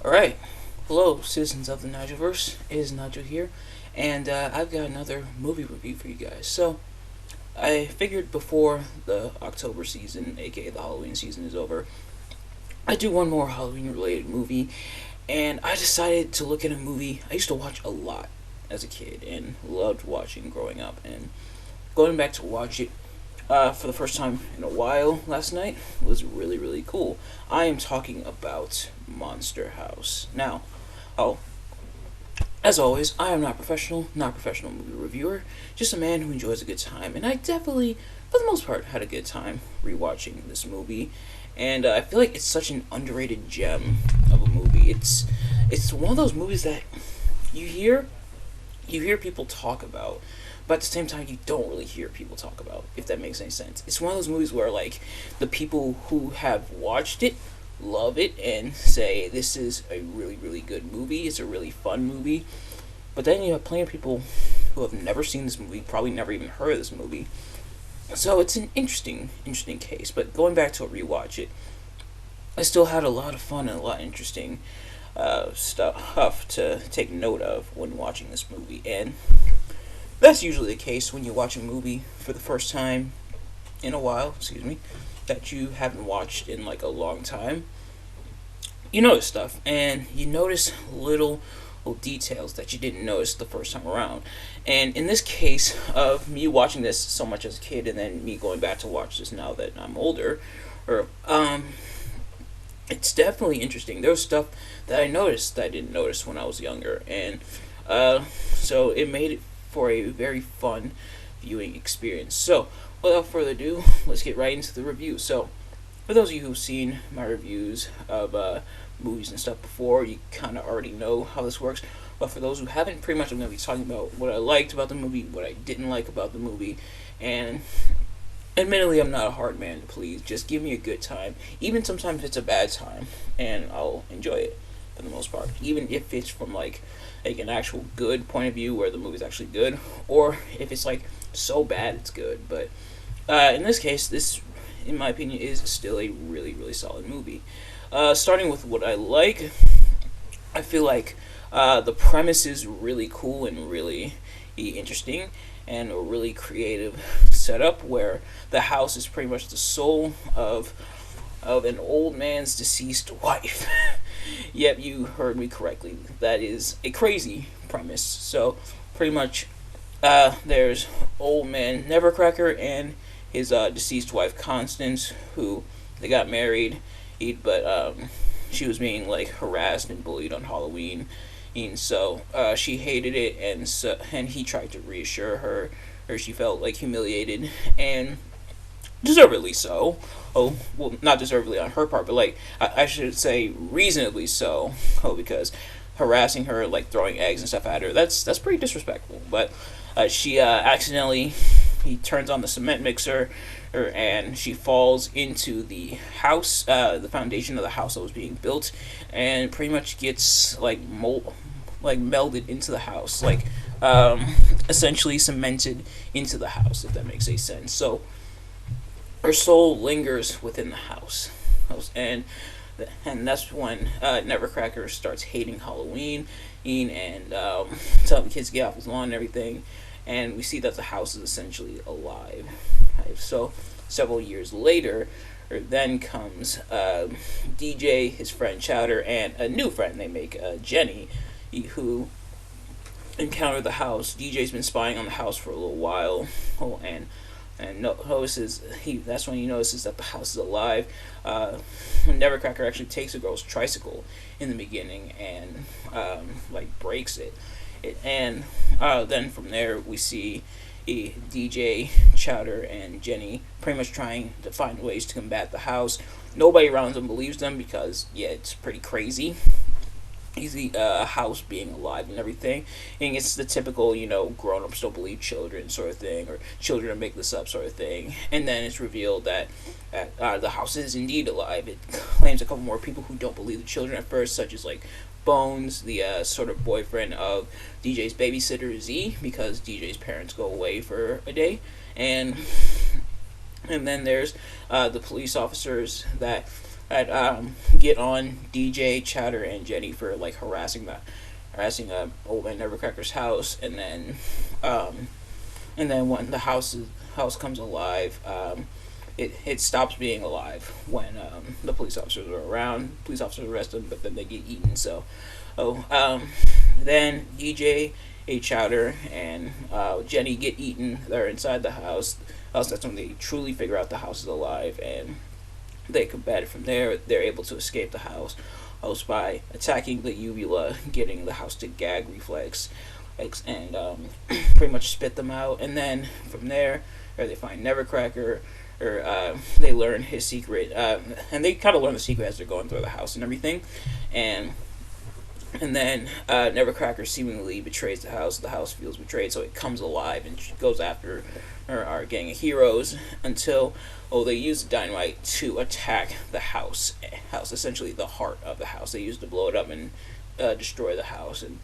Alright, hello citizens of the Nigelverse, it is Nigel here, and I've got another movie review for you guys. So, I figured before the October season, aka the Halloween season, is over, I'd do one more Halloween related movie, and I decided to look at a movie I used to watch a lot as a kid and loved watching growing up, and going back to watch it for the first time in a while last night was really, really cool. I am talking about Monster House. Now, oh, as always, I am not a professional movie reviewer, just a man who enjoys a good time, and I definitely, for the most part, had a good time rewatching this movie. And I feel like it's such an underrated gem of a movie. It's one of those movies that you hear you hear people talk about, but at the same time you don't really hear people talk about, if that makes any sense. It's one of those movies where like the people who have watched it love it and say this is a really, really good movie, it's a really fun movie. But then you have plenty of people who have never seen this movie, probably never even heard of this movie. So it's an interesting case. But going back to a rewatch it, I still had a lot of fun and a lot of interesting stuff to take note of when watching this movie. And that's usually the case when you watch a movie for the first time in a while, that you haven't watched in like a long time. You notice stuff, and you notice little details that you didn't notice the first time around. And in this case of me watching this so much as a kid, and then me going back to watch this now that I'm older, or it's definitely interesting. There was stuff that I noticed that I didn't notice when I was younger, and so it made it for a very fun viewing experience. So, without further ado, let's get right into the review. So, for those of you who've seen my reviews of movies and stuff before, you kind of already know how this works. But for those who haven't, pretty much I'm going to be talking about what I liked about the movie, what I didn't like about the movie, and admittedly, I'm not a hard man to please. Just give me a good time. Even sometimes it's a bad time, and I'll enjoy it for the most part. Even if it's from like an actual good point of view where the movie's actually good, or if it's like so bad it's good. But in this case, this, in my opinion, is still a really, really solid movie. Starting with what I like, I feel like the premise is really cool and really interesting, and a really creative setup where the house is pretty much the soul of an old man's deceased wife. Yep, you heard me correctly. That is a crazy premise. So pretty much, there's old man Nevercracker and his deceased wife Constance, who they got married, but she was being like harassed and bullied on Halloween, and so she hated it, and he tried to reassure her, or she felt like humiliated, and deservedly so. Oh, well, not deservedly on her part, but like I should say reasonably so. Oh, because harassing her, like throwing eggs and stuff at her, that's pretty disrespectful. But she accidentally he turns on the cement mixer, and she falls into the house, the foundation of the house that was being built, and pretty much gets like melded into the house, like essentially cemented into the house, if that makes any sense. So her soul lingers within the house, and that's when Nevercracker starts hating Halloween, and telling the kids to get off his lawn and everything. And we see that the house is essentially alive. Right? So several years later, then comes DJ, his friend Chowder, and a new friend they make, Jenny, who encounter the house. DJ's been spying on the house for a little while, and notices that's when he notices that the house is alive. Nevercracker actually takes a girl's tricycle in the beginning and like breaks it. And then from there we see DJ, Chowder, and Jenny pretty much trying to find ways to combat the house. Nobody around them believes them because, yeah, it's pretty crazy. Easy house being alive and everything, and it's the typical, grown-ups don't believe children sort of thing, or children make this up sort of thing. And then it's revealed that the house is indeed alive. It claims a couple more people who don't believe the children at first, such as like Bones, the sort of boyfriend of DJ's babysitter Z, because DJ's parents go away for a day, and then there's the police officers that that get on DJ, Chowder, and Jenny for like harassing old man Nevercracker's house, um, and then when the house comes alive, it stops being alive when the police officers are around. Police officers arrest them, but then they get eaten. So, oh, then DJ, A Chowder, and Jenny get eaten. They're inside the house. That's when they truly figure out the house is alive, and they combat it from there. They're able to escape the house by attacking the uvula, getting the house to gag reflex, and pretty much spit them out. And then from there, they find Nevercracker, or they learn his secret, and they kind of learn the secret as they're going through the house and everything, and then Nevercracker seemingly betrays the house. The house feels betrayed, so it comes alive and goes after our gang of heroes until they use dynamite to attack the house. Essentially the heart of the house. They use to blow it up and destroy the house. And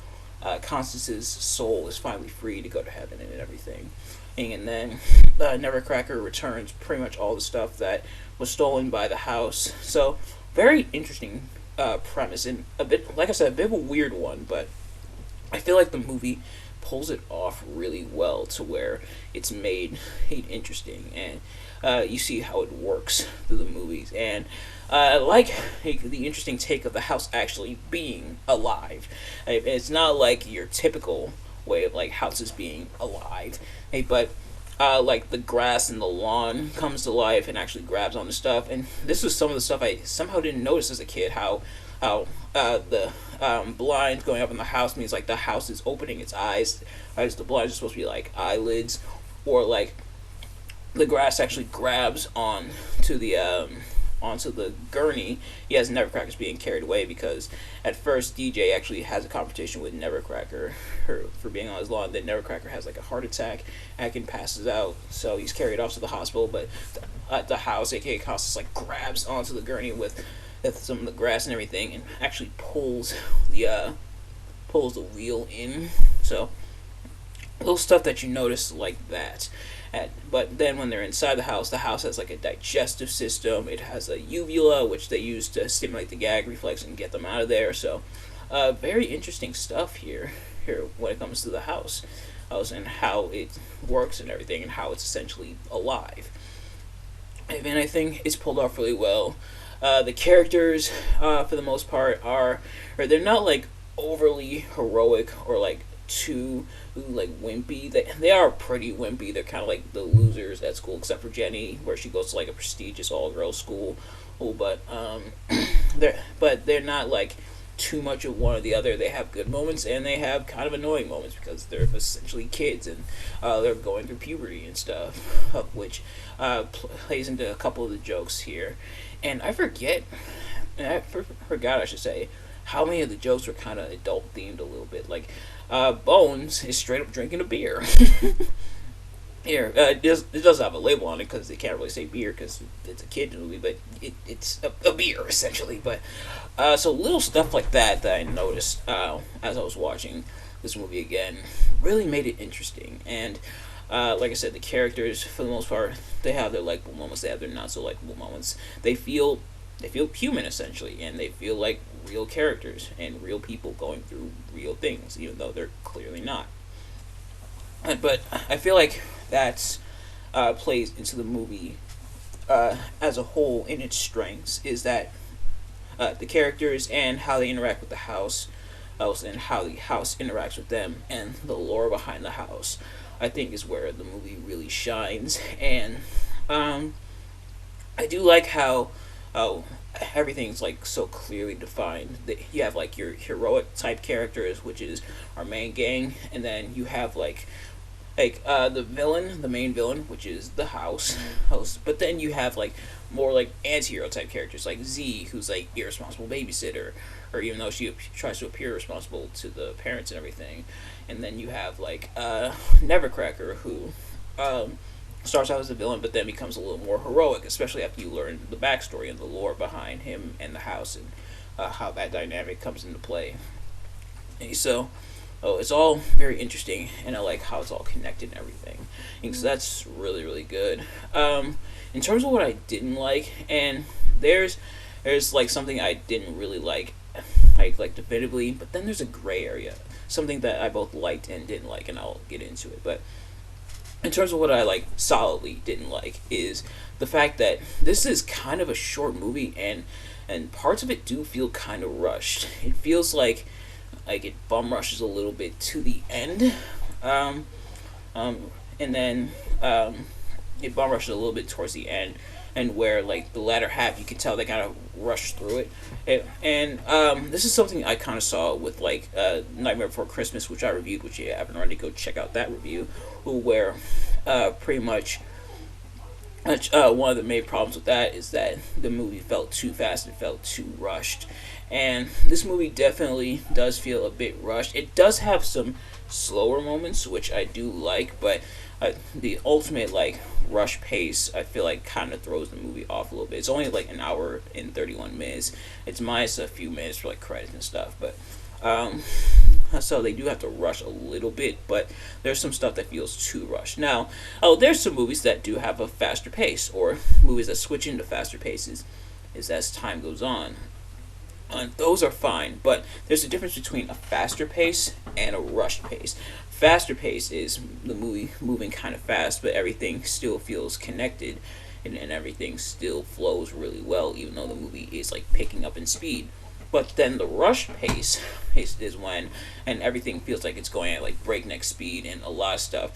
Constance's soul is finally free to go to heaven and everything. And then Nevercracker returns pretty much all the stuff that was stolen by the house. So very interesting premise, and a bit, like I said, a bit of a weird one, but I feel like the movie pulls it off really well to where it's made interesting, and you see how it works through the movies. And I like the interesting take of the house actually being alive. It's not like your typical way of like houses being alive, but like the grass and the lawn comes to life and actually grabs on the stuff. And this was some of the stuff I somehow didn't notice as a kid. How the blinds going up in the house means like the house is opening its eyes. The blinds are supposed to be like eyelids, or like the grass actually grabs on to the onto the gurney. Yes, Nevercracker's being carried away, because at first DJ actually has a confrontation with Nevercracker for being on his lawn. Then Nevercracker has like a heart attack and passes out, so he's carried off to the hospital. But at the house, aka Constance, like grabs onto the gurney with some of the grass and everything, and actually pulls the wheel in. So little stuff that you notice like that. But then when they're inside the house has like a digestive system. It has a uvula, which they use to stimulate the gag reflex and get them out of there. So very interesting stuff here when it comes to the house and how it works and everything, and how it's essentially alive. And I think it's pulled off really well. The characters, for the most part, they're not like overly heroic or like too like wimpy. They are pretty wimpy. They're kind of like the losers at school, except for Jenny, where she goes to like a prestigious all girls school. But they're not like too much of one or the other. They have good moments and they have kind of annoying moments, because they're essentially kids, and they're going through puberty and stuff, which plays into a couple of the jokes here. And I forgot, I should say, how many of the jokes were kind of adult themed a little bit. Like Bones is straight up drinking a beer. Here, it does have a label on it, because they can't really say beer because it's a kid movie, but it's a beer essentially. But so little stuff like that I noticed as I was watching this movie again really made it interesting. And like I said, the characters, for the most part, they have their likable moments, they have their not so likable moments. They feel human essentially, and they feel like real characters and real people going through real things, even though they're clearly not. But I feel like that's plays into the movie as a whole in its strengths, is that the characters and how they interact with the house, and how the house interacts with them, and the lore behind the house, I think is where the movie really shines. And I do like how everything's like so clearly defined. You have like your heroic type characters, which is our main gang, and then you have like the main villain, which is the house. But then you have like more like anti-hero type characters, like Z, who's like irresponsible babysitter, or even though she tries to appear responsible to the parents and everything. And then you have like Nevercracker, who starts out as a villain, but then becomes a little more heroic, especially after you learn the backstory and the lore behind him and the house, and how that dynamic comes into play. And so it's all very interesting, and I like how it's all connected and everything. And so that's really, really good. In terms of what I didn't like, and there's there's like something I didn't really like definitively, but then there's a gray area, something that I both liked and didn't like, and I'll get into it. But in terms of what I like solidly didn't like is the fact that this is kind of a short movie, and parts of it do feel kind of rushed. It feels like it bum rushes a little bit to the end, um, and then it bum rushes a little bit towards the end, and where like the latter half you can tell they kind of rushed through it. And this is something I kind of saw with like Nightmare Before Christmas, which I reviewed, which you haven't already, go check out that review, where pretty much one of the main problems with that is that the movie felt too fast and felt too rushed. And this movie definitely does feel a bit rushed. It does have some slower moments, which I do like, but the ultimate like rush pace, I feel like kind of throws the movie off a little bit. It's only like an hour and 31 minutes. It's minus a few minutes for like credits and stuff, but so they do have to rush a little bit, but there's some stuff that feels too rushed. Now, there's some movies that do have a faster pace, or movies that switch into faster paces as time goes on. Those are fine, but there's a difference between a faster pace and a rushed pace. Faster pace is the movie moving kind of fast, but everything still feels connected, and everything still flows really well, even though the movie is like picking up in speed. But then the rush pace is when, and everything feels like it's going at like breakneck speed, and a lot of stuff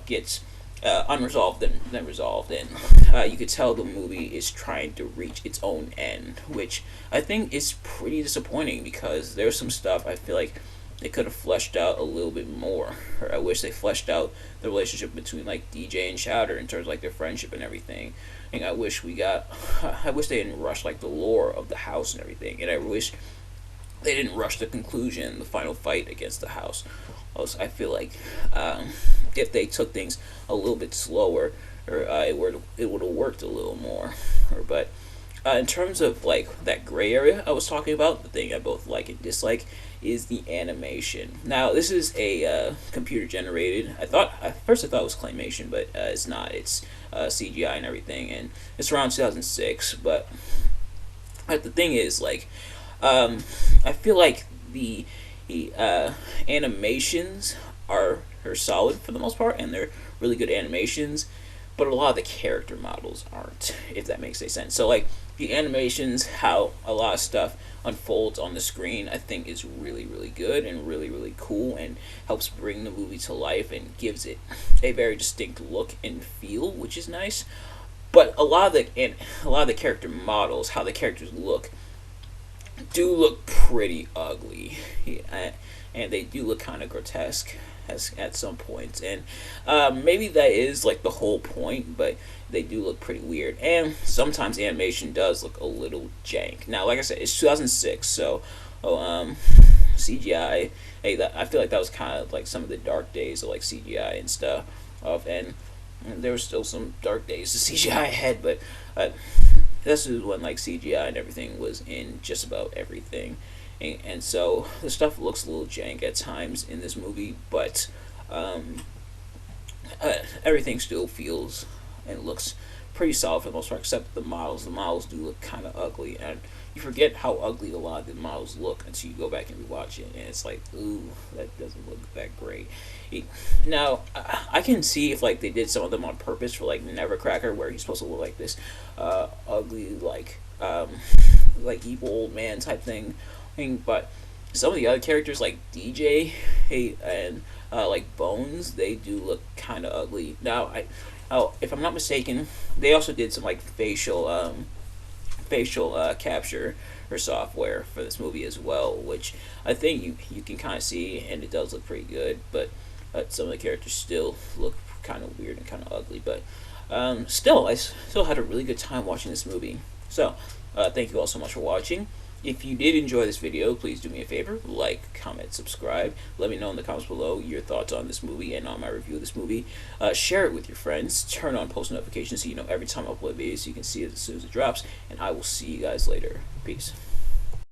gets unresolved then resolved, and you could tell the movie is trying to reach its own end, which I think is pretty disappointing, because there's some stuff I feel like they could have fleshed out a little bit more, or I wish they fleshed out the relationship between like DJ and Chowder in terms of like their friendship and everything. And I wish they didn't rush like the lore of the house and everything, and I wish they didn't rush the conclusion, the final fight against the house. Also, I feel like if they took things a little bit slower, or it would have worked a little more. But in terms of like that gray area I was talking about, the thing I both like and dislike is the animation. Now, this is a computer generated. At first I thought it was claymation, but it's not. It's CGI and everything, and it's around 2006. But the thing is, like, I feel like the animations are solid for the most part, and they're really good animations, but a lot of the character models aren't, if that makes any sense. So like the animations, how a lot of stuff unfolds on the screen, I think is really, really good and really, really cool, and helps bring the movie to life and gives it a very distinct look and feel, which is nice. But a lot of the character models, how the characters do look pretty ugly, and they do look kind of grotesque at some points, and maybe that is like the whole point, but they do look pretty weird, and sometimes the animation does look a little jank. Now, like I said, it's 2006, so CGI. Hey, I feel like that was kind of like some of the dark days of like CGI and stuff. And there were still some dark days of CGI ahead, but this is when like CGI and everything was in just about everything. And so the stuff looks a little jank at times in this movie, but everything still feels and looks pretty solid for the most part, except the models. The models do look kind of ugly, and you forget how ugly a lot of the models look until you go back and rewatch it, and it's like, ooh, that doesn't look that great. Now, I can see if like they did some of them on purpose for like Nevercracker, where he's supposed to look like this ugly, like evil old man type thing. But some of the other characters like DJ, and like Bones, they do look kind of ugly. Now, if I'm not mistaken, they also did some like facial capture or software for this movie as well, which I think you can kind of see, and it does look pretty good. But some of the characters still look kind of weird and kind of ugly. But I still had a really good time watching this movie. So thank you all so much for watching. If you did enjoy this video, please do me a favor, like, comment, subscribe. Let me know in the comments below your thoughts on this movie and on my review of this movie. Share it with your friends. Turn on post notifications so you know every time I upload videos, so you can see it as soon as it drops. And I will see you guys later. Peace.